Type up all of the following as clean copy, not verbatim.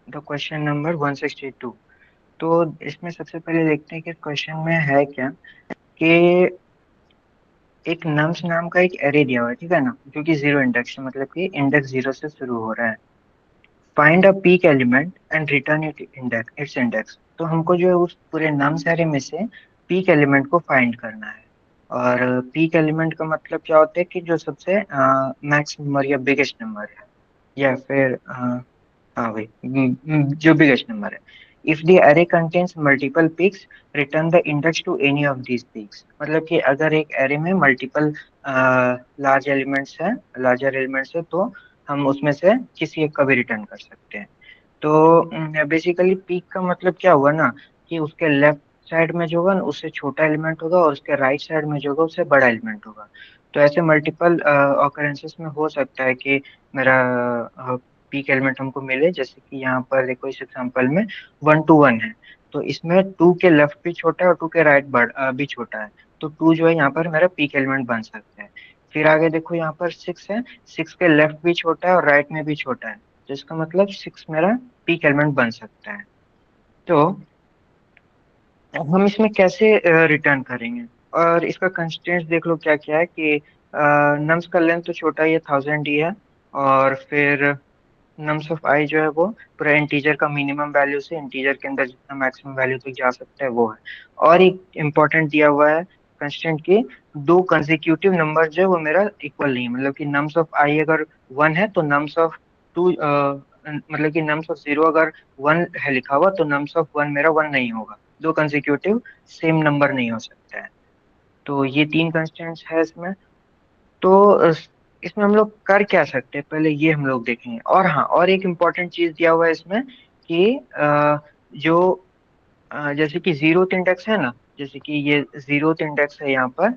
The question number 162। तो इसमें सबसे पहले देखते हैं कि क्वेश्चन में है क्या, कि एक नम्स नाम का एक एरे दिया हुआ है, ठीक है ना, जो कि जीरो इंडेक्स है, मतलब कि इंडेक्स जीरो से शुरू हो रहा है। Find a peak element and return it's index. तो हमको जो है उस पूरे नम्स एरे में से पीक एलिमेंट को फाइंड करना है। और पीक एलिमेंट का मतलब क्या होता है कि जो सबसे मैक्स नंबर या बिगेस्ट नंबर है, या फिर हाँ भाई, जो बिगेस्ट नंबर है। If the array contains multiple peaks, return the index to any of these peaks. मतलब कि अगर एक अरे में मल्टीपल लार्जर एलिमेंट्स है, तो हम उसमें से किसी एक का भी रिटर्न कर सकते हैं। तो बेसिकली पीक का मतलब क्या हुआ ना, कि उसके लेफ्ट साइड में जो होगा ना उससे छोटा एलिमेंट होगा, और उसके राइट साइड में जो होगा उससे बड़ा एलिमेंट होगा। तो ऐसे मल्टीपल ऑकरेंसेस में हो सकता है कि मेरा पीक एलिमेंट हमको मिले। जैसे कि यहाँ पर देखो, इस एग्जांपल में 1 to 1 है, तो इसमें टू के लेफ्ट भी छोटा है और टू के राइट भी छोटा है। तो टू जो है यहाँ पर मेरा पीक एलिमेंट बन सकता है। फिर आगे देखो, यहाँ पर 6 है, 6 के लेफ्ट भी छोटा है और राइट में भी छोटा है, तो इसका मतलब 6 मेरा पीक एलिमेंट बन सकता है। तो अब हम इसमें कैसे रिटर्न करेंगे, और इसका कंस्ट्रेंट्स देख लो क्या क्या है, कि नम्स का लेंथ तो छोटा ही है, 1000 ही है। और फिर नम्स ऑफ आई जो है वो पूरा इंटीजर का मिनिमम वैल्यू से इंटीजर के अंदर जितना मैक्सिमम वैल्यू तक जा सकता है वो है। और एक इम्पोर्टेंट दिया हुआ है कंस्टेंट की, दो कंसेक्यूटिव नंबर जो है वो मेरा इक्वल नहीं है। मतलब कि नम्स ऑफ आई अगर 1 है तो नम्स ऑफ टू, मतलब कि नम्स ऑफ जीरो अगर 1 है लिखा हुआ, तो नम्स ऑफ 1 मेरा 1 नहीं होगा। दो कंसेक्यूटिव सेम नंबर नहीं हो सकता है। तो ये तीन कंस्टेंट्स है इसमें। तो इसमें हम लोग कर क्या सकते हैं, पहले ये हम लोग देखेंगे। और हाँ, और एक इम्पोर्टेंट चीज दिया हुआ है इसमें, कि जो जैसे कि जीरोथ इंडेक्स है ना, जैसे कि ये जीरोथ इंडेक्स है यहाँ पर,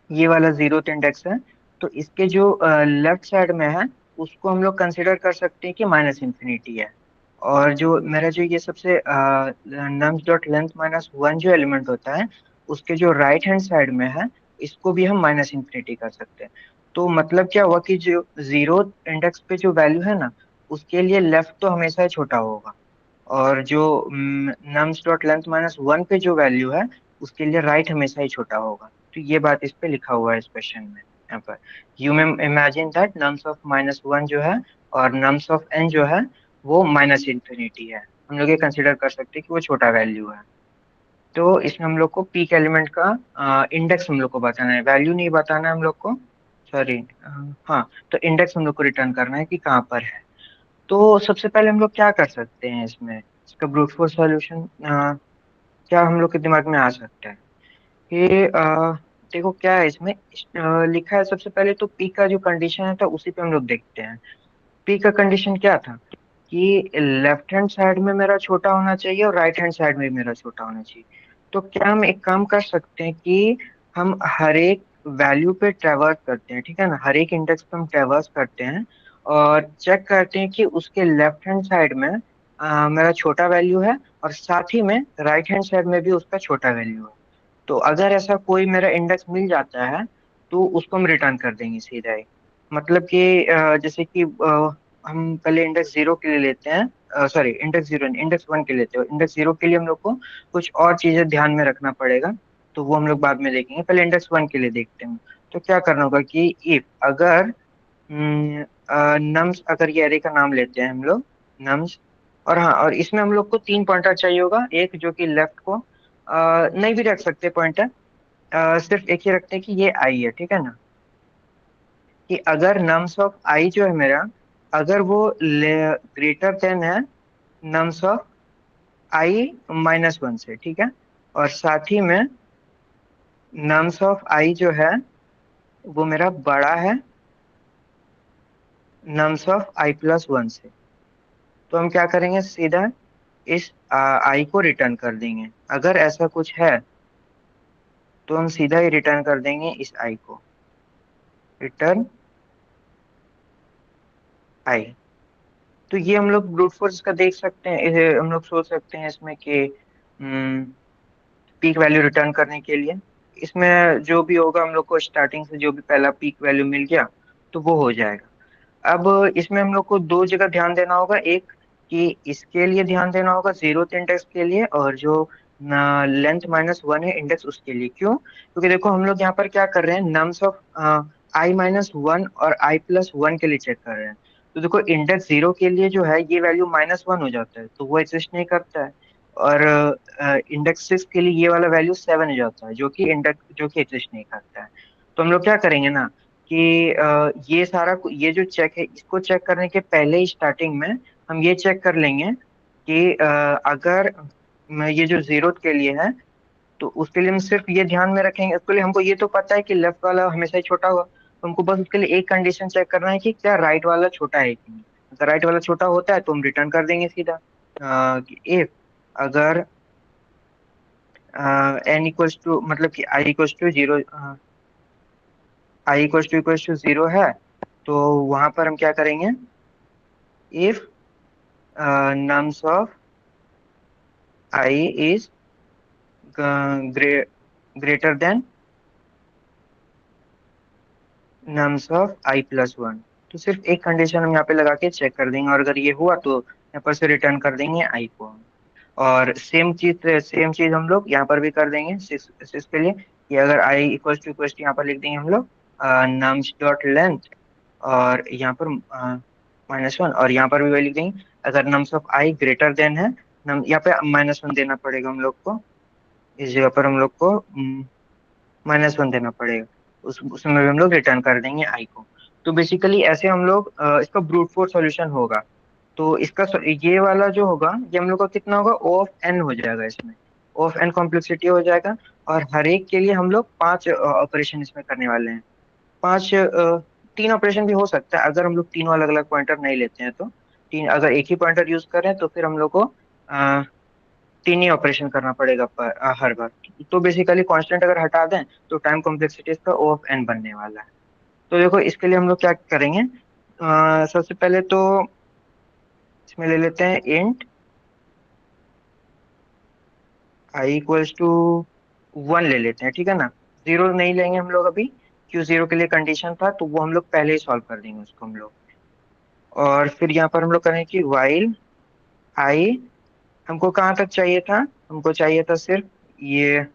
ये वाला जीरोथ इंडेक्स है। तो इसके जो लेफ्ट साइड में है, उसको हम लोग कंसिडर कर सकते हैं कि माइनस इंफिनिटी है। और जो मेरा जो ये सबसे नम्स डॉट लेंथ -1 जो एलिमेंट होता है, उसके जो राइट हैंड साइड में है, इसको भी हम माइनस इंफिनिटी कर सकते हैं। तो मतलब क्या हुआ कि जो जीरो इंडेक्स पे जो वैल्यू है ना, उसके लिए लेफ्ट तो हमेशा ही छोटा होगा, और जो नम्स डॉट लेंथ -1 पे जो वैल्यू है, उसके लिए राइट हमेशा ही छोटा होगा। तो ये बात इस पे लिखा हुआ है इस क्वेश्चन में यहाँ पर। You may imagine that nums of -1 जो है और नम्स ऑफ एन जो है वो माइनस इंफिनिटी है। हम लोग ये कंसिडर कर सकते हैं कि वो छोटा वैल्यू है। तो इसमें हम लोग को पीक एलिमेंट का इंडेक्स हम लोग को बताना है, वैल्यू नहीं बताना है हम लोग को। सॉरी, हाँ, तो इंडेक्स हम लोग को रिटर्न करना है कि कहाँ पर है। तो सबसे पहले हम लोग क्या कर सकते हैं इसमें, इसका ब्रूट फोर्स सॉल्यूशन क्या हम लोग के दिमाग में आ सकता है, कि देखो क्या है इसमें। लिखा है सबसे पहले तो पी का जो कंडीशन है, तो उसी पे हम लोग देखते हैं। पी का कंडीशन क्या था, कि लेफ्ट हैंड साइड में मेरा छोटा होना चाहिए और राइट हैंड साइड में भी मेरा छोटा होना चाहिए। तो क्या हम एक काम कर सकते हैं कि हम हर एक वैल्यू पे ट्रेवर्स करते हैं, ठीक है ना, हर एक इंडेक्स पे हम ट्रेवर्स करते हैं, और चेक करते हैं कि उसके लेफ्ट हैंड साइड में मेरा छोटा वैल्यू है, और साथ ही में राइट हैंड साइड में भी उसका छोटा वैल्यू है। तो अगर ऐसा कोई मेरा इंडेक्स मिल जाता है, तो उसको हम रिटर्न कर देंगे सीधा ही। मतलब कि जैसे कि हम पहले इंडेक्स जीरो के लिए लेते हैं, sorry, index zero index one के लिए लेते हैं। इंडेक्स जीरो के लिए हम लोग को कुछ और चीजें ध्यान में रखना पड़ेगा, तो वो हम लोग बाद में देखेंगे। पहले इंडेक्स वन के लिए देखते हैं। तो क्या करना होगा कि इफ अगर नम्स, अगर ये एरे का नाम लेते हैं हम लोग, नम्स। और हाँ, और इसमें हम लोग को तीन पॉइंटर चाहिए होगा, एक जो कि लेफ्ट को नहीं भी रख सकते पॉइंटर, सिर्फ एक ही रखते हैं कि ये आई है, ठीक है ना। कि अगर नम्स ऑफ आई जो है मेरा, अगर वो ग्रेटर देन है नम्स ऑफ आई -1 से, ठीक है। और साथ ही में नम्स ऑफ आई जो है वो मेरा बड़ा है नम्स ऑफ i+1 से। तो हम क्या करेंगे, सीधा इस आई को रिटर्न कर देंगे। अगर ऐसा कुछ है तो हम सीधा ही रिटर्न कर देंगे इस आई को, रिटर्न आई। तो ये हम लोग ब्रूट फोर्स का देख सकते हैं, इसे हम लोग सोच सकते हैं इसमें कि पीक वैल्यू रिटर्न करने के लिए, इसमें जो भी होगा हम लोग को स्टार्टिंग से जो भी पहला पीक वैल्यू मिल गया, तो वो हो जाएगा। अब इसमें हम लोग को दो जगह ध्यान देना होगा। एक कि इसके लिए ध्यान देना होगा जीरोथ इंडेक्स के लिए, और जो लेंथ -1 है इंडेक्स उसके लिए। क्यों? क्योंकि देखो हम लोग यहाँ पर क्या कर रहे हैं, नम्स ऑफ i-1 और i+1 के लिए चेक कर रहे हैं। तो देखो इंडेक्स 0 के लिए जो है ये वैल्यू -1 हो जाता है, तो वो एग्जिस्ट नहीं करता है। और इंडेक्स 6 के लिए ये वाला वैल्यू 7 हो जाता है, जो कि एग्जिस्ट नहीं करता है। तो हम लोग क्या करेंगे ना कि ये सारा ये जो चेक है इसको चेक करने के पहले ही स्टार्टिंग में हम ये चेक कर लेंगे कि अगर ये जो जीरो के लिए है, तो उसके लिए हम सिर्फ ये ध्यान में रखेंगे। उसके लिए हमको ये तो पता है कि लेफ्ट वाला हमेशा ही छोटा होगा, तो हमको बस उसके लिए एक कंडीशन चेक करना है कि क्या राइट वाला छोटा है कि नहीं। अगर राइट वाला छोटा होता है तो हम रिटर्न कर देंगे सीधा कि इफ अगर n इक्वल्स टू, मतलब कि i equals to zero, i equals to zero है, तो वहां पर हम क्या करेंगे, if nums of i is greater than nums of i+1। तो सिर्फ एक कंडीशन हम यहाँ पे लगा के चेक कर देंगे, और अगर ये हुआ तो यहाँ पर से रिटर्न कर देंगे i को हम। और सेम चीज हम लोग यहाँ पर भी कर देंगे सिक्स सिक्स के लिए, कि अगर i इक्वल्स टू यहाँ पर लिख देंगे हम लोग नम्स डॉट लेंथ, और यहाँ पर -1, और यहाँ पर भी वही लिख देंगे अगर nums of i greater than है नम, यहाँ पे -1 देना पड़ेगा हम लोग को। इस जगह पर हम लोग को -1 देना पड़ेगा। उसमें भी हम लोग रिटर्न कर देंगे आई को। तो बेसिकली ऐसे हम लोग इसका ब्रूट फोर्स सॉल्यूशन होगा। तो ये वाला जो होगा ये हम लोग का कितना होगा, O ऑफ n हो जाएगा इसमें। O ऑफ n कॉम्प्लेक्सिटी हो जाएगा, और हर एक के लिए हम लोग 5 ऑपरेशन इसमें करने वाले हैं। पांच 3 ऑपरेशन भी हो सकता है अगर हम लोग तीनों अलग अलग पॉइंटर नहीं लेते हैं तो। तीन, अगर एक ही पॉइंटर यूज करें तो फिर हम लोग को तीन ही ऑपरेशन करना पड़ेगा हर बार। तो बेसिकली कांस्टेंट अगर हटा दें तो टाइम कॉम्प्लेक्सिटी इसका O ऑफ n बनने वाला है। तो देखो इसके लिए हम लोग क्या करेंगे, सबसे पहले तो इसमें ले लेते हैं इंट i इक्वल्स टू 1 ले लेते हैं, ठीक है ना। जीरो नहीं लेंगे हम लोग अभी, क्यों, जीरो के लिए कंडीशन था तो वो हम लोग पहले ही सॉल्व कर देंगे उसको हम लोग। और फिर यहाँ पर हम लोग करेंगे कि while i, हमको कहाँ तक चाहिए था, हमको चाहिए था सिर्फ ये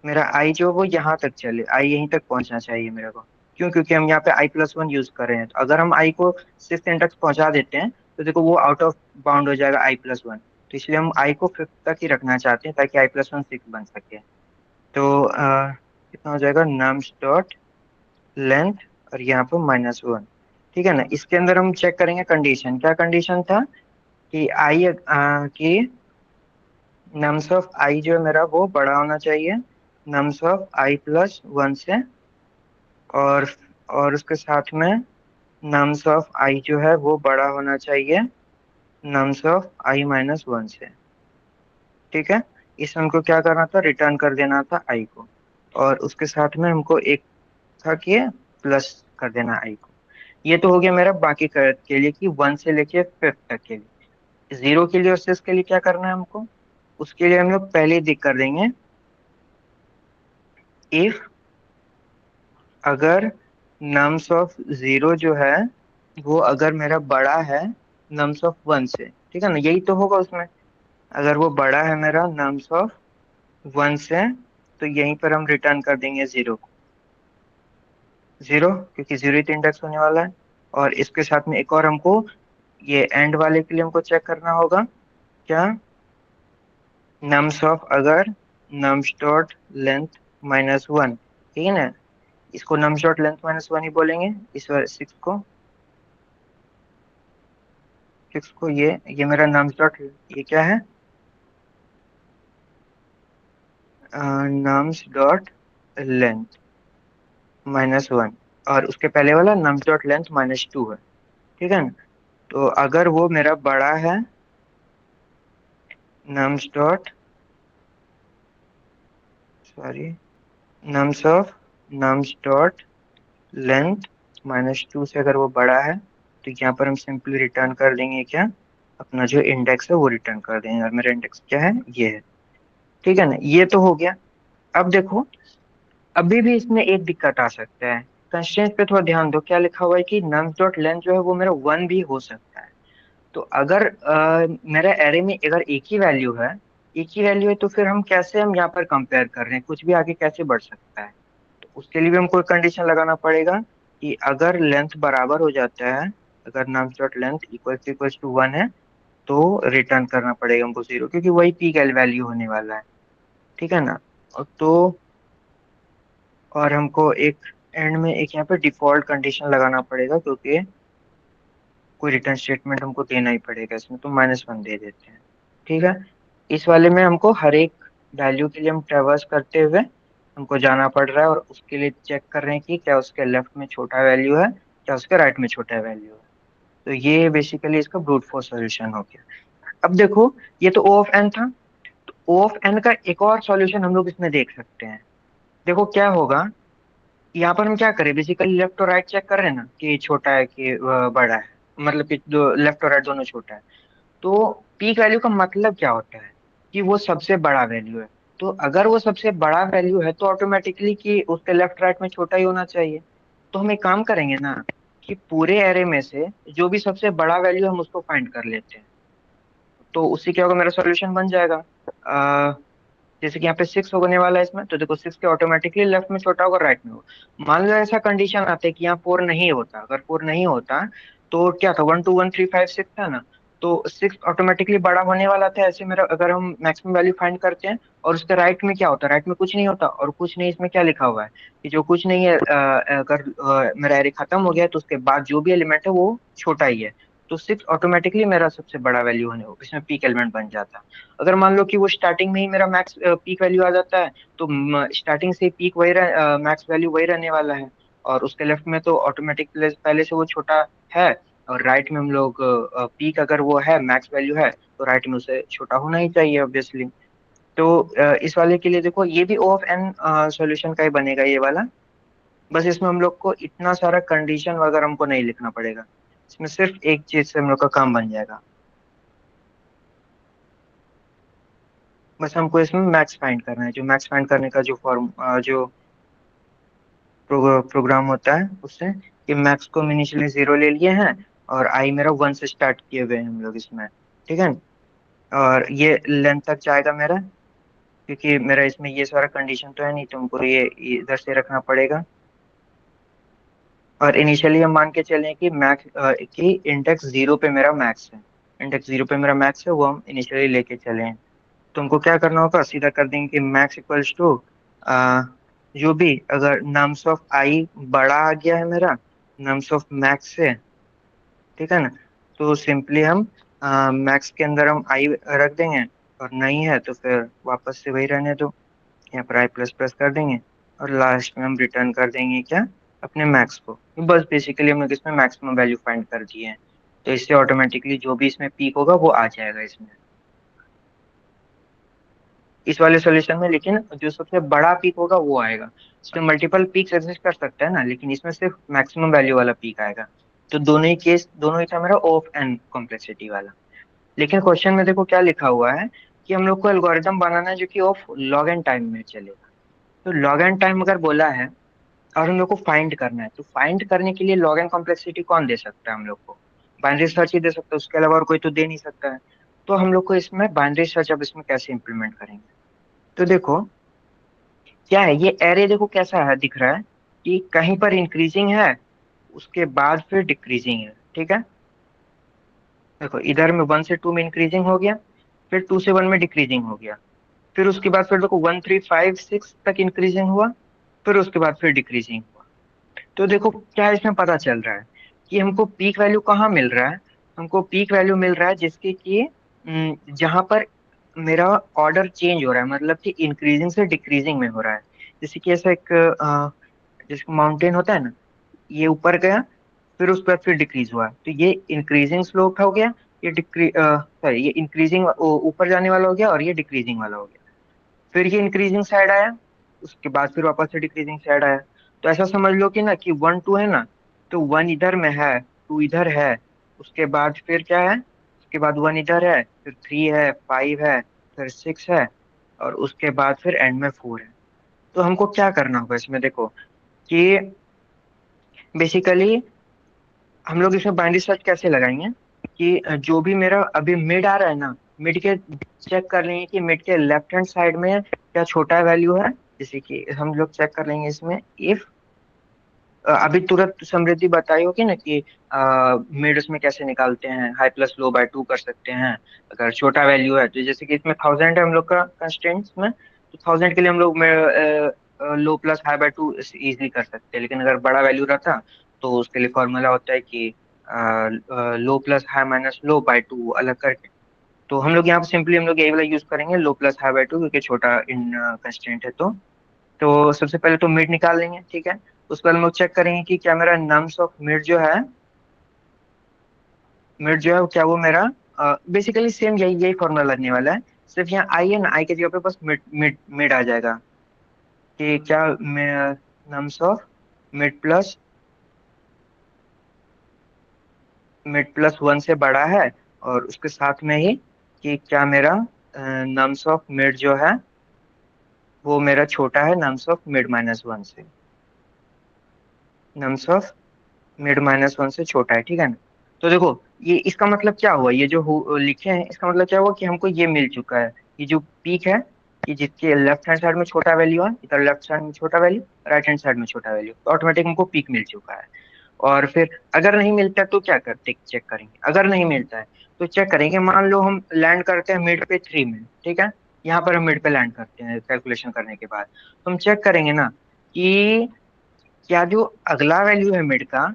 मेरा आई जो वो यहाँ तक चले, आई यहीं तक पहुंचना चाहिए मेरे को। क्यों? क्योंकि हम यहाँ पे i+1 यूज कर रहे हैं, तो अगर हम आई को सिक्स इंडेक्स पहुंचा देते हैं तो देखो वो आउट ऑफ बाउंड हो जाएगा i+1। तो इसलिए हम आई को फिफ्थ तक ही रखना चाहते हैं ताकि i+1 सिक्स बन सके। तो कितना हो जाएगा, नम्स डॉट लेंथ, और यहाँ पर -1। ठीक है ना। इसके अंदर हम चेक करेंगे कंडीशन, क्या कंडीशन था कि आई की नम्स ऑफ आई जो है मेरा वो बड़ा होना चाहिए नम्स ऑफ i+1 से, और और उसके साथ में नम्स ऑफ आई जो है वो बड़ा होना चाहिए नम्स ऑफ i-1 से। ठीक है। इसमें हमको क्या करना था, रिटर्न कर देना था आई को, और उसके साथ में हमको एक था कि प्लस कर देना आई को। ये तो हो गया मेरा बाकी के लिए कि 1 से लेके फिफ्थ तक के लिए। जीरो के लिए और सिक्स के लिए क्या करना है हमको, उसके लिए हम लोग पहले ही दिख कर देंगे इफ अगर नम्स ऑफ जीरो जो है वो अगर मेरा बड़ा है नम्स ऑफ 1 से, ठीक है ना, यही तो होगा उसमें। अगर वो बड़ा है मेरा नम्स ऑफ 1 से, तो यहीं पर हम रिटर्न कर देंगे जीरो को, जीरो, क्योंकि जीरो ही तो इंडेक्स होने वाला है। और इसके साथ में एक और हमको ये एंड वाले के लिए हमको चेक करना होगा, क्या, नम्स ऑफ अगर नम्स डॉट लेंथ -1, ठीक है ना, इसको नम्स डॉट लेंथ -1 ही बोलेंगे। इस सिक्स को, ये मेरा नम्स डॉट, ये क्या है, नम्स डॉट लेंथ -1, और उसके पहले वाला नम्स डॉट लेंथ -2 है, ठीक है ना। तो अगर वो मेरा बड़ा है nums dot, sorry, nums of nums dot length -2 से अगर वो बड़ा है, तो यहाँ पर हम सिंपली रिटर्न कर देंगे क्या, अपना जो इंडेक्स है वो रिटर्न कर देंगे, और मेरा इंडेक्स क्या है, ये है। ठीक है ना, ये तो हो गया। अब देखो, अभी भी इसमें एक दिक्कत आ सकता है। कंस्ट्रेंट पे थोड़ा ध्यान दो, क्या लिखा हुआ है कि नम्स डॉट लेंथ जो है वो मेरा 1 भी हो सकता है। तो अगर मेरा एरे में अगर एक ही वैल्यू है, तो फिर हम यहाँ पर कंपेयर कर रहे हैं, कुछ भी आगे कैसे बढ़ सकता है। तो उसके लिए भी हमको एक कंडीशन लगाना पड़ेगा कि अगर लेंथ बराबर हो जाता है, अगर nums dot length equal to 1 है, तो रिटर्न करना पड़ेगा हमको 0, क्योंकि वही पीक वैल्यू होने वाला है। ठीक है ना। और तो और हमको एक एंड में एक यहाँ पे डिफॉल्ट कंडीशन लगाना पड़ेगा, क्योंकि कोई रिटर्न स्टेटमेंट हमको देना ही पड़ेगा इसमें, तो -1 दे देते हैं। ठीक है। इस वाले में हमको हर एक वैल्यू के लिए हम ट्रेवर्स करते हुए हमको जाना पड़ रहा है, और उसके लिए चेक कर रहे हैं कि क्या उसके लेफ्ट में छोटा वैल्यू है, क्या उसके राइट में छोटा वैल्यू है। तो ये बेसिकली इसका ब्रूट फोर्स सॉल्यूशन हो गया। अब देखो, ये तो ओ ऑफ एन था। तो ओ ऑफ एन का एक और सॉल्यूशन हम लोग इसमें देख सकते हैं। देखो क्या होगा, यहाँ पर हम क्या करें, बेसिकली लेफ्ट और राइट चेक कर रहे हैं ना कि छोटा है कि बड़ा है, मतलब कि दो लेफ्ट और राइट दोनों छोटा है। तो पीक वैल्यू का मतलब क्या होता है कि वो सबसे बड़ा वैल्यू है। तो अगर वो सबसे बड़ा वैल्यू है, तो ऑटोमेटिकली कि उसके लेफ्ट राइट में छोटा ही होना चाहिए। तो हम एक काम करेंगे ना कि पूरे एरे में से जो भी सबसे बड़ा वैल्यू हम उसको फाइंड कर लेते हैं। तो उससे क्या होगा, मेरा सॉल्यूशन बन जाएगा। जैसे कि यहाँ पे 6 होने वाला है इसमें, तो देखो 6 के ऑटोमेटिकली लेफ्ट में छोटा होगा, राइट में होगा। मान लो ऐसा कंडीशन आते है कि यहाँ 4 नहीं होता, अगर 4 नहीं होता तो क्या था, 1 2 1 3 5 6 था ना। तो 6 ऑटोमेटिकली बड़ा होने वाला था ऐसे मेरा, अगर हम मैक्सिमम वैल्यू फाइंड करते हैं। और उसके राइट में क्या होता है, राइट में कुछ नहीं होता, और कुछ नहीं इसमें क्या लिखा हुआ है कि जो कुछ नहीं है, अगर मेरा एरे खत्म हो गया है, तो उसके बाद जो भी एलिमेंट है वो छोटा ही है। तो 6 ऑटोमेटिकली मेरा सबसे बड़ा वैल्यू होने, इसमें पीक एलिमेंट बन जाता है। अगर मान लो कि वो स्टार्टिंग में ही मेरा मैक्स पीक वैल्यू आ जाता है, तो स्टार्टिंग से पीक मैक्स वैल्यू वही रहने वाला है। और उसके लेफ्ट में तो ऑटोमेटिक पहले से वो छोटा है। और राइट में हम लोग पीक अगर वो है, मैक्स वैल्यू है, तो राइट में उसे छोटा होना ही चाहिए ऑब्वियसली। तो इस वाले के लिए देखो, ये भी ओ ऑफ एन सॉल्यूशन का ही बनेगा ये वाला। बस इसमें हम लोग को इतना सारा कंडीशन वगैरह हमको नहीं लिखना पड़ेगा। इसमें सिर्फ एक चीज से हम लोग का काम बन जाएगा। बस हमको इसमें मैक्स फाइंड करना है, जो मैक्स फाइंड करने का जो जो प्रोग्राम होता है उससे, कि मैक्स को हम इनिशियली 0 ले लिए हैं, और आई मेरा 1 से स्टार्ट किए हुए हैं हम लोग इसमें। ठीक है। और ये लेंथ तक जाएगा मेरा, क्योंकि मेरा इसमें ये सारा कंडीशन तो है नहीं, तुमको ये इधर से रखना पड़ेगा। और इनिशियली हम मान के चलें कि मैक्स कि इंडेक्स 0 पे मेरा मैक्स है। इंडेक्स 0 पे मेरा मैक्स है, वो हम इनिशियली लेके चले हैं। तुमको क्या करना होगा, सीधा कर देंगे कि मैक्स इक्वल्स टू जो भी, अगर नम्स ऑफ आई बड़ा आ गया है मेरा नम्स ऑफ मैक्स से, ठीक है ना, तो सिंपली हम मैक्स के अंदर हम आई रख देंगे। और नहीं है तो फिर वापस से वही रहने दो, यहाँ पर आई प्लस प्लस कर देंगे। और लास्ट में हम रिटर्न कर देंगे क्या, अपने मैक्स को। बस बेसिकली हम लोग इसमें मैक्सिमम वैल्यू फाइंड कर दिए हैं। तो इससे ऑटोमेटिकली जो भी इसमें पीक होगा वो आ जाएगा इसमें, इस वाले सॉल्यूशन में। लेकिन जो सबसे बड़ा पीक होगा वो आएगा। इसमें मल्टीपल पीक्स एग्जिस्ट कर सकते हैं ना, लेकिन इसमें सिर्फ मैक्सिमम वैल्यू वाला पीक आएगा। तो दोनों ही था मेरा ऑफ एन कॉम्प्लेक्सिटी वाला। लेकिन क्वेश्चन में देखो क्या लिखा हुआ है कि हम लोग को एल्गोरिदम बनाना है जो कि ऑफ लॉग एन टाइम में चलेगा। तो लॉग एन टाइम अगर बोला है, और हम लोग को फाइंड करना है, तो फाइंड करने के लिए लॉग एन कॉम्प्लेक्सिटी कौन दे सकता है हम लोग को, बाइनरी सर्च ही दे सकता है, उसके अलावा और कोई तो दे नहीं सकता है। तो हम लोग को इसमें बाइनरी सर्च अब इसमें कैसे इंप्लीमेंट करेंगे। तो देखो क्या है, ये एरे देखो कैसा है, दिख रहा है कि कहीं पर इंक्रीजिंग है, उसके बाद फिर डिक्रीजिंग है। ठीक है। देखो इधर में 1 से 2 में इंक्रीजिंग हो गया, फिर 2 से 1 में डिक्रीजिंग हो गया, फिर उसके बाद फिर देखो 1 3 5 6 तक इंक्रीजिंग हुआ, फिर उसके बाद फिर डिक्रीजिंग हुआ। तो देखो क्या इसमें पता चल रहा है कि हमको पीक वैल्यू कहाँ मिल रहा है। हमको पीक वैल्यू मिल रहा है जिसके कि जहां पर मेरा ऑर्डर चेंज हो रहा है, मतलब कि इंक्रीजिंग से डिक्रीजिंग में हो रहा है। जैसे कि ऐसा एक जैसे माउंटेन होता है ना, ये ऊपर गया, फिर उसके बाद फिर डिक्रीज हुआ, तो ये इंक्रीजिंग स्लोप हो गया। ये डिक्री सॉरी, ये इंक्रीजिंग ऊपर जाने वाला हो गया, और ये डिक्रीजिंग वाला हो गया। फिर ये इंक्रीजिंग साइड आया, उसके बाद फिर वापस से डिक्रीजिंग साइड आया। तो ऐसा समझ लो कि ना कि 1 2 है ना, तो 1 इधर में है, 2 इधर है, उसके बाद फिर क्या है, उसके बाद 1 इधर है, फिर 3 है, 5 है, फिर 6 है, और उसके बाद फिर एंड में 4 है। तो हमको क्या करना होगा इसमें देखो कि बेसिकली हम लोग इसमें बाइनरी सर्च कैसे लगाएंगे कि जो भी मेरा अभी मिड आ रहा है ना, मिड के चेक कर लेंगे कि मिड के लेफ्ट हैंड साइड में क्या छोटा वैल्यू है। जैसे कि हम लोग चेक कर लेंगे इसमें इफ अभी तुरंत समृद्धि बताई होगी ना कि मिड उसमें कैसे निकालते हैं, high plus low by to कर सकते हैं अगर छोटा वैल्यू है तो। जैसे कि इसमें 1000 है हम लोग का कंस्ट्रेंट्स में, तो 1000 के लिए हम लोग low plus high by two easily कर सकते हैं। लेकिन अगर बड़ा वैल्यू रहता तो उसके लिए फॉर्मूला होता है कि low plus high minus low by two अलग करके। तो हम लोग यहाँ पे सिंपली हम लोग यही वाला यूज करेंगे, लो प्लस हाई बाय टू, क्योंकि छोटा इन कंस्ट्रेंट है। तो सबसे पहले तो मिड निकाल लेंगे, ठीक है। उसके बाद हम लोग चेक करेंगे कि क्या मेरा नम्स ऑफ मिड जो है, मिड जो है क्या वो मेरा बेसिकली सेम यही यही फॉर्मूला लगने वाला है। सिर्फ यहाँ आई है ना, आई के जगह पे बस मिड मिड मिड आ जाएगा कि क्या nums of mid plus mid plus one से बड़ा है, और उसके साथ में ही कि क्या मेरा नम्स ऑफ मिड जो है वो मेरा छोटा है nums of mid minus one से, nums of mid minus one से छोटा है, ठीक है ना। तो देखो ये इसका मतलब क्या हुआ, ये जो लिखे हैं इसका मतलब क्या हुआ कि हमको ये मिल चुका है। ये जो पीक है कि जिसके लेफ्ट हैंड साइड में छोटा वैल्यू है, इधर लेफ्ट साइड में छोटा वैल्यू, राइट हैंड साइड में छोटा वैल्यू, तो ऑटोमेटिक हमको पीक मिल चुका है। और फिर अगर नहीं मिलता है तो क्या करते चेक करेंगे, अगर नहीं मिलता है तो चेक करेंगे। मान लो हम लैंड करते हैं मिड पे थ्री में, ठीक है। यहाँ पर हम मिड पे लैंड करते हैं कैलकुलेशन करने के बाद, तो हम चेक करेंगे ना कि क्या जो अगला वैल्यू है मिड का,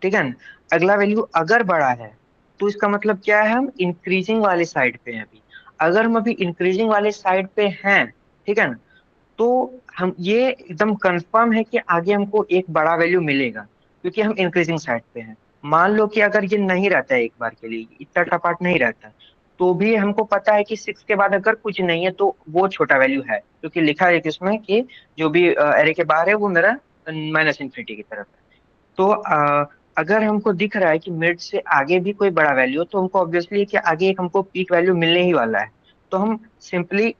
ठीक है ना, अगला वैल्यू अगर बड़ा है तो इसका मतलब क्या है, हम इंक्रीजिंग वाले साइड पे हैं अभी। अगर हम अभी इंक्रीजिंग वाले साइड पे हैं, ठीक है ना, तो हम ये एकदम कंफर्म है कि आगे हमको एक बड़ा वैल्यू मिलेगा, क्योंकि हम इंक्रीजिंग साइड पे हैं। मान लो कि अगर ये नहीं रहता है एक बार के लिए, इतना टपाट नहीं रहता है, तो भी हमको पता है कि सिक्स के बाद अगर कुछ नहीं है तो वो छोटा वैल्यू है, क्योंकि लिखा है इसमें कि जो भी एरे के बाहर है वो मेरा माइनस इन्फिनिटी की तरफ है। तो अगर हमको दिख रहा है कि मिड से आगे भी कोई बड़ा वैल्यू हो, तो हमको ऑब्वियसली कि आगे एक हमको पीक वैल्यू मिलने ही वाला है। तो हम सिंपली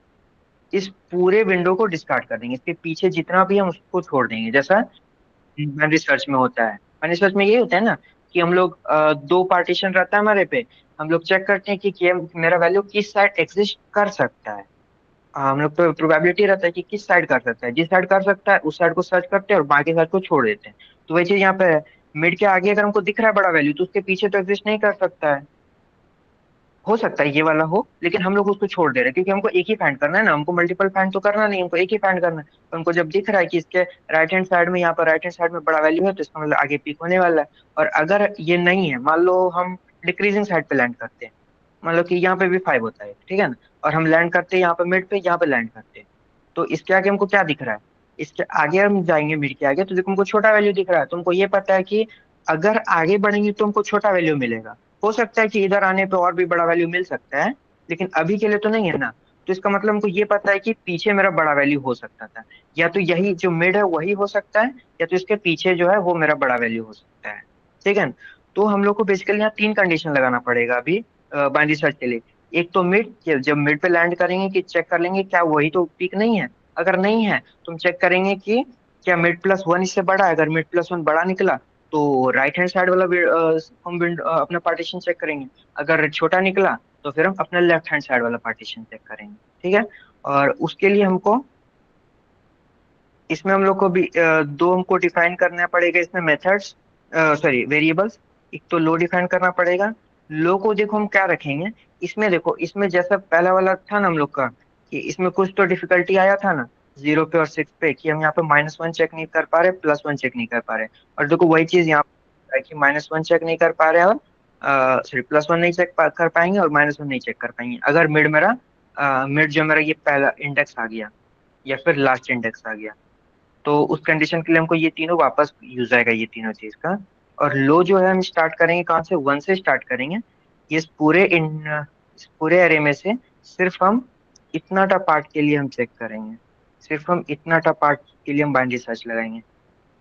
इस पूरे विंडो को डिस्कार्ड कर देंगे, इसके पीछे जितना भी हम उसको छोड़ देंगे, जैसा मैन रिसर्च में होता है। मैन रिसर्च में यही होता है ना कि हम लोग दो पार्टीशन रहता है हमारे पे, हम लोग चेक करते हैं कि मेरा वैल्यू किस साइड एग्जिस्ट कर सकता है। हम लोग पे प्रोबेबिलिटी रहता है कि किस साइड कर सकता है, जिस साइड कर सकता है उस साइड को सर्च करते हैं और बाकी साइड को छोड़ देते हैं। तो वही चीज यहाँ पे है, मिड के आगे अगर हमको दिख रहा है बड़ा वैल्यू तो उसके पीछे तो एग्जिस्ट नहीं कर सकता है। हो सकता है ये वाला हो, लेकिन हम लोग उसको छोड़ दे रहे हैं क्योंकि हमको एक ही फाइंड करना है ना, हमको मल्टीपल फाइंड तो करना नहीं, हमको एक ही फाइंड करना है। तो हमको जब दिख रहा है कि इसके राइट हैंड साइड में, यहाँ पर राइट हैंड साइड में बड़ा वैल्यू है, तो इसका मतलब आगे पिक होने वाला है। और अगर ये नहीं है, मान लो हम डिक्रीजिंग साइड पे लैंड करते हैं, मान लो कि यहाँ पे भी फाइव होता है, ठीक है ना, और हम लैंड करते हैं यहाँ पे मिड पे, यहाँ पे लैंड करते हैं, तो इसके आगे हमको क्या दिख रहा है, इसके आगे हम जाएंगे मिड के आगे तो देखो हमको छोटा वैल्यू दिख रहा है। तुमको ये पता है कि अगर आगे बढ़ेंगे तो हमको छोटा वैल्यू मिलेगा। हो सकता है कि इधर आने पे और भी बड़ा वैल्यू मिल सकता है, लेकिन अभी के लिए तो नहीं है ना। तो इसका मतलब हमको ये पता है कि पीछे मेरा बड़ा वैल्यू हो सकता था, या तो यही जो मिड है वही हो सकता है, या तो इसके पीछे जो है वो मेरा बड़ा वैल्यू हो सकता है, ठीक है ना? तो हम लोग को बेसिकली यहाँ तीन कंडीशन लगाना पड़ेगा अभी बाइनरी सर्च के लिए। एक तो मिड, जब मिड पे लैंड करेंगे कि चेक कर लेंगे क्या वही तो पीक नहीं है। अगर नहीं है तो हम चेक करेंगे कि क्या मिड प्लस वन इससे बड़ा है। अगर मिड प्लस वन बड़ा निकला तो राइट हैंड साइड वाला हम अपना पार्टीशन चेक करेंगे। अगर छोटा निकला तो फिर हम अपना लेफ्ट हैंड साइड वाला पार्टीशन चेक करेंगे, ठीक है। और उसके लिए हमको इसमें हम लोग को भी दो हमको डिफाइन करना पड़ेगा इसमें मेथड्स, सॉरी वेरिएबल्स। एक तो लो डिफाइन करना पड़ेगा। लो को देखो हम क्या रखेंगे, इसमें देखो इसमें जैसा पहला वाला था ना हम लोग का, कि इसमें कुछ तो डिफिकल्टी आया था ना जीरो पे और सिक्स पे, कि हम यहाँ पे माइनस वन चेक नहीं कर पा रहे, प्लस वन चेक नहीं कर पा रहे। और देखो वही चीज यहाँ पे है कि माइनस वन चेक नहीं कर पा रहे और सॉरी प्लस वन नहीं कर पाएंगे और माइनस वन नहीं चेक कर पाएंगे अगर मिड मेरा मिड जो मेरा ये पहला इंडेक्स आ गया या फिर लास्ट इंडेक्स आ गया। तो उस कंडीशन के लिए हमको ये तीनों वापस यूज आएगा, ये तीनों चीज का। और लो जो है हम स्टार्ट करेंगे कहाँ से, वन से स्टार्ट करेंगे। इस पूरे एरे में से सिर्फ हम इतना टा पार्ट के लिए हम चेक करेंगे, सिर्फ हम इतना टा पार्ट के लिए हम बाइनरी सर्च लगाएंगे।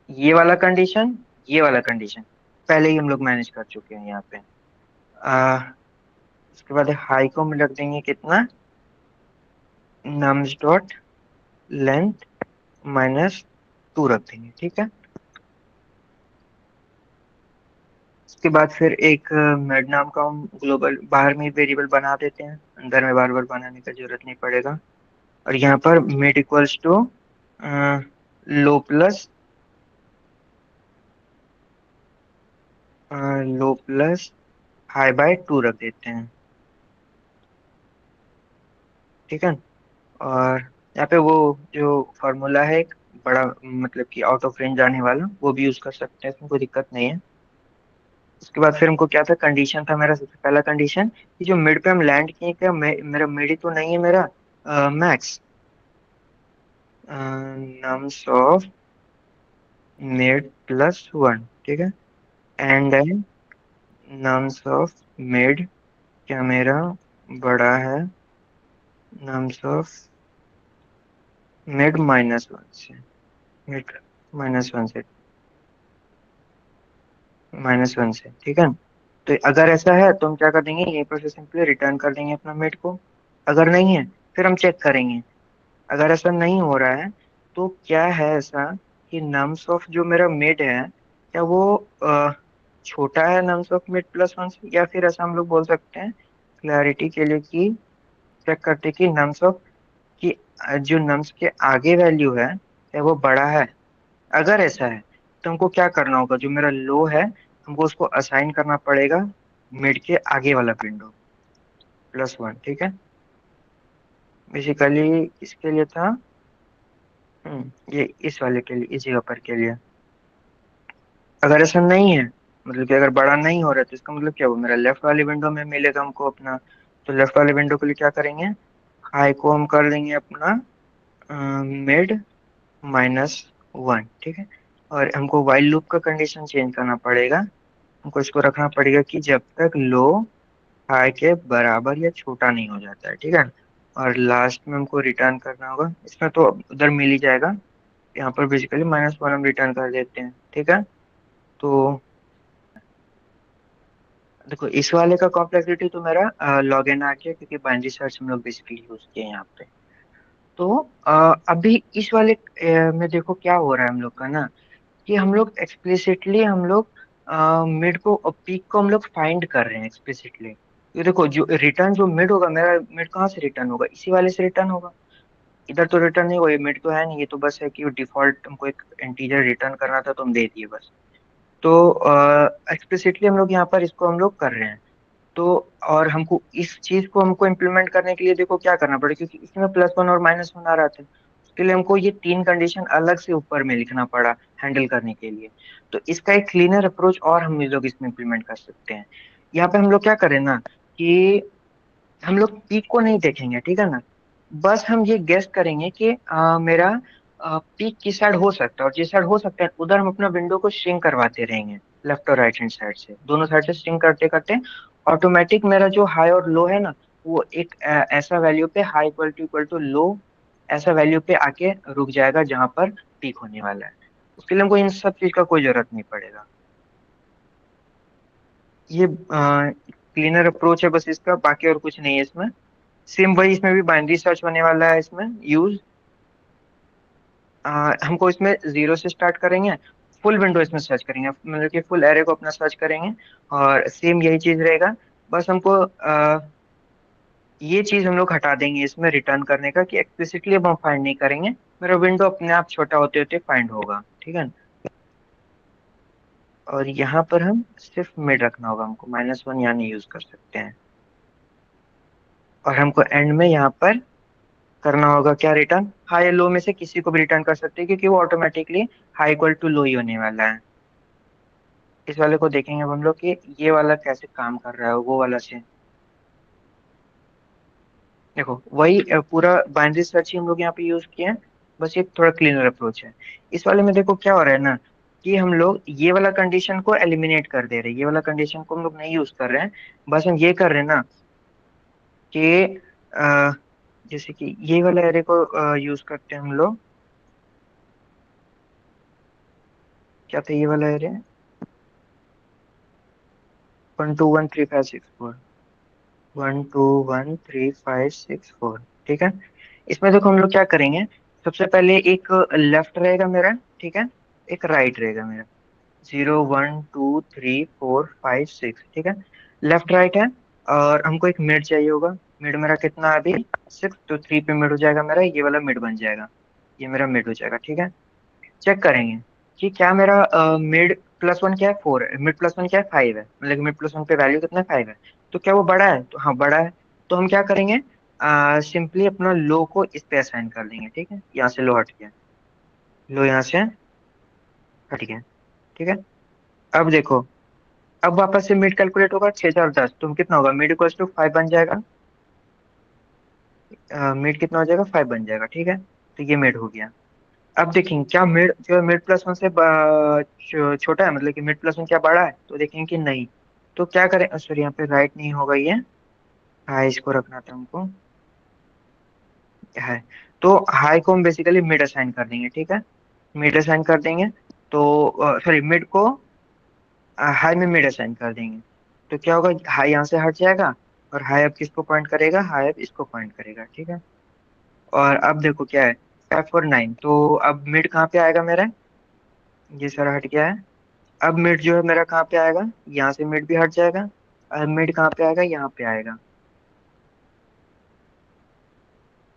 ये वाला कंडीशन, ये वाला कंडीशन पहले ही हम लोग मैनेज कर चुके हैं यहाँ पे। आ, उसके बाद हाई को हम रख देंगे कितना, nums dot length minus two रख देंगे, ठीक है। उसके बाद फिर एक मेड नाम का हम ग्लोबल बाहर में वेरिएबल बना देते हैं, अंदर में बार बार बनाने का जरूरत नहीं पड़ेगा। और यहाँ पर mid equals to low plus low plus high by two रख देते हैं। ठीक है। और यहाँ पे वो जो फॉर्मूला है एक बड़ा, मतलब कि आउट ऑफ रेंज आने वाला, वो भी यूज कर सकते हैं, इसमें कोई दिक्कत नहीं है। उसके बाद फिर हमको क्या था, कंडीशन था मेरा सबसे पहला कंडीशन कि जो मिड पे हम लैंड किए, क्या मेरा मिड ही तो नहीं है मेरा max, nums of mid plus one. ठीक है। And then nums of mid क्या मेरा बड़ा है nums of mid minus one से, मिड माइनस वन से, माइनस वन से। ठीक है। तो अगर ऐसा है तो हम क्या कर देंगे, यहीं पर से सिंपली रिटर्न कर देंगे अपना मिड को। अगर नहीं है फिर हम चेक करेंगे। अगर ऐसा नहीं हो रहा है तो क्या है ऐसा कि नम्स ऑफ जो मेरा मिड है, क्या वो छोटा है nums of mid plus one से, या फिर ऐसा हम लोग बोल सकते हैं क्लैरिटी के लिए कि चेक करते हैं कि नम्स ऑफ कि जो नम्स के आगे वैल्यू है क्या वो बड़ा है। अगर ऐसा है तो हमको क्या करना होगा, जो मेरा लो है हमको उसको असाइन करना पड़ेगा मिड के आगे वाला विंडो प्लस वन। ठीक है। बेसिकली किसके लिए था, ये इस वाले के लिए, इसी ऊपर के लिए। अगर ऐसा नहीं है, मतलब कि अगर बड़ा नहीं हो रहा है, तो इसका मतलब क्या, वो मेरा लेफ्ट वाली विंडो में मिलेगा हमको अपना। तो लेफ्ट वाले विंडो के लिए क्या करेंगे, हाई को हम कर देंगे अपना मिड माइनस वन। ठीक है। और हमको वाइल लूप का कंडीशन चेंज करना पड़ेगा, हमको इसको रखना पड़ेगा कि जब तक लो हाई के बराबर या छोटा नहीं हो जाता है। ठीक है। और लास्ट में हमको रिटर्न करना होगा, इसमें तो उधर मिल ही जाएगा, यहाँ पर बेसिकली माइनस वन हम रिटर्न कर देते हैं। ठीक है। तो देखो इस वाले का कॉम्प्लेक्सिटी तो मेरा लॉग एन आ गया, क्योंकि बाइनरी सर्च हम लोग बेसिकली यूज किए हैं यहाँ पे। तो अभी इस वाले में देखो क्या हो रहा है हम लोग का ना, कि हम लोग एक्सप्लिसिटली हम लोग मिड को और पीक को हम लोग फाइंड कर रहे हैं एक्सप्लिसिटली। ये देखो जो रिटर्न जो मिड होगा, मेरा मिड कहाँ से रिटर्न होगा, इसी वाले से रिटर्न होगा। इधर तो रिटर्न नहीं हुआ, ये मिड तो है नहीं, ये तो बस है कि डिफॉल्ट हमको एक इंटीजर रिटर्न करना था तो हम दे दिए बस। तो एक्सप्लिसिटली हम लोग यहाँ पर इसको हम लोग कर रहे हैं। तो और हमको इस चीज को हमको इम्प्लीमेंट करने के लिए देखो क्या करना पड़ेगा, क्योंकि इसमें प्लस वन और माइनस वन आ रहा था, उसके लिए हमको ये तीन कंडीशन अलग से ऊपर में लिखना पड़ा हैंडल करने के लिए। तो इसका एक क्लीनर अप्रोच और हम लोग इसमें इम्प्लीमेंट कर सकते हैं। यहाँ पे हम लोग क्या करें ना, कि हम लोग पीक को नहीं देखेंगे, ठीक है ना। बस हम ये गेस करेंगे कि मेरा पीक किस साइड हो सकता है, और जिस साइड हो सकता है उधर हम अपना विंडो को श्रिंक करवाते रहेंगे, लेफ्ट और राइट हैंड साइड से, दोनों साइड से श्रिंक करते करते ऑटोमेटिक मेरा जो हाई और लो है ना, वो एक ऐसा वैल्यू पे, हाई इक्वल टू लो ऐसा वैल्यू पे आके रुक जाएगा जहां पर पीक होने वाला है। उसके लिए हमको इन सब चीज का कोई जरूरत नहीं पड़ेगा। ये क्लीनर अप्रोच है बस इसका, बाकी और कुछ नहीं है इसमें। सेम वही इसमें भी बाइनरी सर्च होने वाला है इसमें यूज। हमको इसमें जीरो से स्टार्ट करेंगे, फुल विंडो इसमें सर्च करेंगे, मतलब कि फुल एरे को अपना सर्च करेंगे। और सेम यही चीज रहेगा, बस हमको ये चीज हम लोग हटा देंगे इसमें रिटर्न करने का, कि एक्सप्लिसिटली अब हम फाइंड नहीं करेंगे, मेरा विंडो अपने आप छोटा होते होते फाइंड होगा। ठीक है। और यहाँ पर हम सिर्फ मिड रखना होगा, हमको माइनस वन यहाँ नहीं यूज कर सकते हैं। और हमको एंड में यहाँ पर करना होगा क्या, रिटर्न हाई या लो में से किसी को भी रिटर्न कर सकते हैं, क्योंकि वो automatically high equal to low ही होने वाला है। इस वाले को देखेंगे अब हम लोग कि ये वाला कैसे काम कर रहा है वो वाला से। देखो वही पूरा बाइनरी सर्च ही हम लोग यहाँ पे यूज किए हैं, बस ये थोड़ा क्लीनर अप्रोच है। इस वाले में देखो क्या हो रहा है ना, कि हम लोग ये वाला कंडीशन को एलिमिनेट कर दे रहे हैं, ये वाला कंडीशन को हम लोग नहीं यूज कर रहे हैं। बस हम ये कर रहे हैं ना कि जैसे कि ये वाला एरे को यूज करते हैं हम लोग। क्या था ये वाला एरे, 1 2 1 3 5 6 4, 1 2 1 3 5 6 4। ठीक है। इसमें देखो हम लोग क्या करेंगे, सबसे पहले एक लेफ्ट रहेगा मेरा, ठीक है, एक राइट रहेगा मेरा। 0 1 2 3 4 5 6, ठीक है। लेफ्ट राइट है, और हमको एक मिड चाहिए होगा। मिड मेरा कितना है अभी? 6, तो 3 पे मिड हो जाएगा मेरा, ये वाला मिड बन जाएगा। ये मेरा मिड हो जाएगा, ठीक है। चेक करेंगे कि क्या मेरा मिड प्लस वन क्या है, 4 है, मिड प्लस वन क्या है, 5 है, मतलब मिड प्लस वन पे वैल्यू कितना है, 5 है। तो क्या वो बड़ा है? तो हाँ बड़ा है। तो हम क्या करेंगे, सिंपली अपना लो को इस पे असाइन कर देंगे, ठीक है। यहाँ से लो हट गया, लो यहाँ से हट गया, ठीक है। अब देखो, अब वापस से मिड कैलकुलेट होगा, 6 4 10, तो कितना होगा, मिड इक्वल्स टू 5 बन जाएगा। मिड कितना हो जाएगा, 5 बन जाएगा, ठीक है। तो ये मिड हो गया। अब देखेंगे क्या मिड जो मिड प्लस वन से छोटा है, मतलब कि मिड प्लस वन क्या बड़ा है, तो देखेंगे कि नहीं। तो क्या करें, सॉरी यहाँ पे राइट नहीं होगा ये, हाई इसको रखना था हमको, है। तो हाई को हम बेसिकली मिड असाइन कर देंगे, ठीक है। मिड असाइन कर देंगे, तो सॉरी मिड को हाई में मिड असाइन कर देंगे। तो क्या होगा, हाई यहाँ से हट जाएगा, और हाई अब किसको पॉइंट करेगा, हाई अब इसको पॉइंट करेगा, ठीक है। और अब देखो क्या है, 5 और 9, तो अब मिड कहाँ पे आएगा मेरा, ये सारा हट गया है। अब मिड जो है मेरा कहाँ पे आएगा, यहाँ से मिड भी हट जाएगा। अब मिड कहाँ पे आएगा, यहाँ पे आएगा।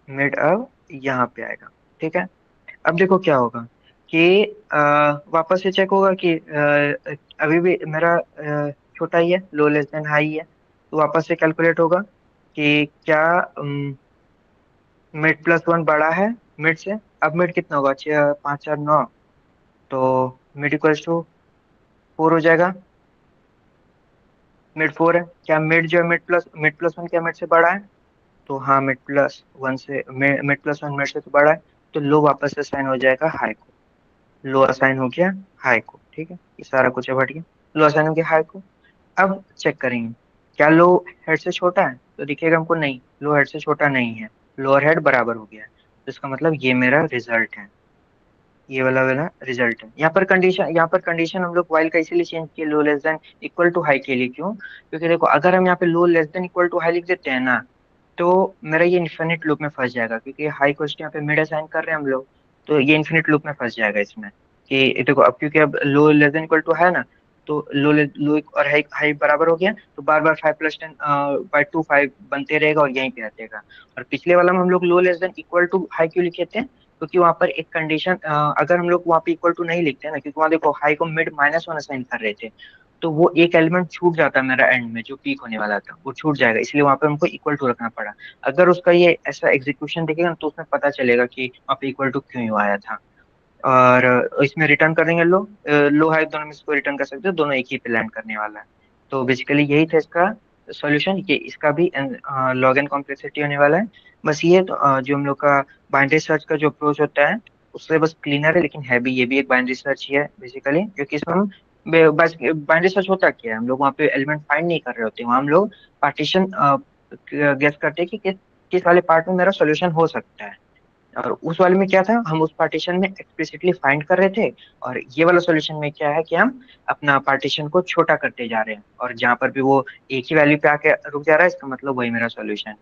मिड अब यहाँ पे आएगा, ठीक है। अब देखो क्या होगा कि वापस से चेक होगा कि अभी भी मेरा छोटा ही है, लो लेस देन हाई है। तो वापस से कैलकुलेट होगा कि क्या मिड प्लस वन बड़ा है मिड से। अब मिड कितना होगा, 6 5 4 9, तो मिड इक्वल्स टू 4 हो जाएगा। मिड 4 है, क्या मिड जो है मिड प्लस वन क्या मिड से बड़ा है? तो हाँ, मिड प्लस वन मिड से तो बड़ा है। तो लो वापस से साइन हो जाएगा हाई को, लो असाइन हो गया हाई को, ठीक है। ये सारा कुछ अब हट गया, लो असाइन हो गया हाई को। अब चेक करेंगे क्या लो हेड से छोटा है, तो दिखेगा हमको नहीं, लो हेड से छोटा नहीं है, लोअर हेड बराबर हो गया है। तो इसका मतलब ये मेरा रिजल्ट है, ये वाला वाला रिजल्ट है। यहाँ पर कंडीशन हम लोग वाइल का इसीलिए चेंज किए, low less than equal to high के लिए। क्यों? क्योंकि देखो अगर हम यहाँ पे low less than equal to high लिख देते हैं ना, तो मेरा ये इन्फिनिट लूप में फंस जाएगा, क्योंकि हाई को यहाँ पे मिड असाइन कर रहे हैं हम लोग। तो ये इन्फिनिट लूप में फंस जाएगा इसमें, कि देखो अब क्योंकि अब लो लेस देन इक्वल टू है ना, तो लो और हाई हाई बराबर हो गया, तो बार बार 5 + 10 / 2 5 बनते रहेगा और यहीं पे आ जाएगा। और पिछले वाला में हम लोग low less than equal to high क्यों लिखे थे, क्योंकि वहां पर एक कंडीशन, अगर हम लोग वहां पे इक्वल टू नहीं लिखते ना, क्योंकि वहां देखो हाई को मिड -1 असाइन कर रहे थे, तो वो एक एलिमेंट छूट जाता है मेरा एंड में, जो पीक होने वाला था वो छूट जाएगा, इसलिए वहां पे हमको इक्वल टू रखना पड़ा। अगर उसका ये ऐसा एग्जीक्यूशन देखेगा ना, तो उसमें पता चलेगा कि वहां पे इक्वल टू क्यों आया था। और इसमें रिटर्न करेंगे लो हाई दोनों में इसको रिटर्न कर सकते हो, दोनों एक ही पे लैंड करने वाला है। तो बेसिकली यही था इसका सॉल्यूशन, ये इसका भी लॉग एन कॉम्प्लेक्सिटी होने वाला है। बस ये तो, जो हम लोग का बाइनरी सर्च का जो अप्रोच होता है उससे बस क्लीनर है, लेकिन है भी ये भी एक बाइनरी सर्च ही है बेसिकली, क्योंकि इसमें हम बस बाइनरी सर्च होता क्या है, हम लोग वहाँ पे एलिमेंट फाइंड नहीं कर रहे होते, वहाँ हम लोग पार्टीशन गेस करते हैं कि किस वाले पार्ट में मेरा सोल्यूशन हो सकता है। और उस वाले में क्या था, हम उस पार्टीशन में एक्सप्लिसिटली फाइंड कर रहे थे। और ये वाला सॉल्यूशन में क्या है कि हम अपना पार्टीशन को छोटा करते जा रहे हैं, और जहां पर भी वो एक ही वैल्यू पे आके रुक जा रहा है, इसका मतलब वही मेरा सॉल्यूशन है।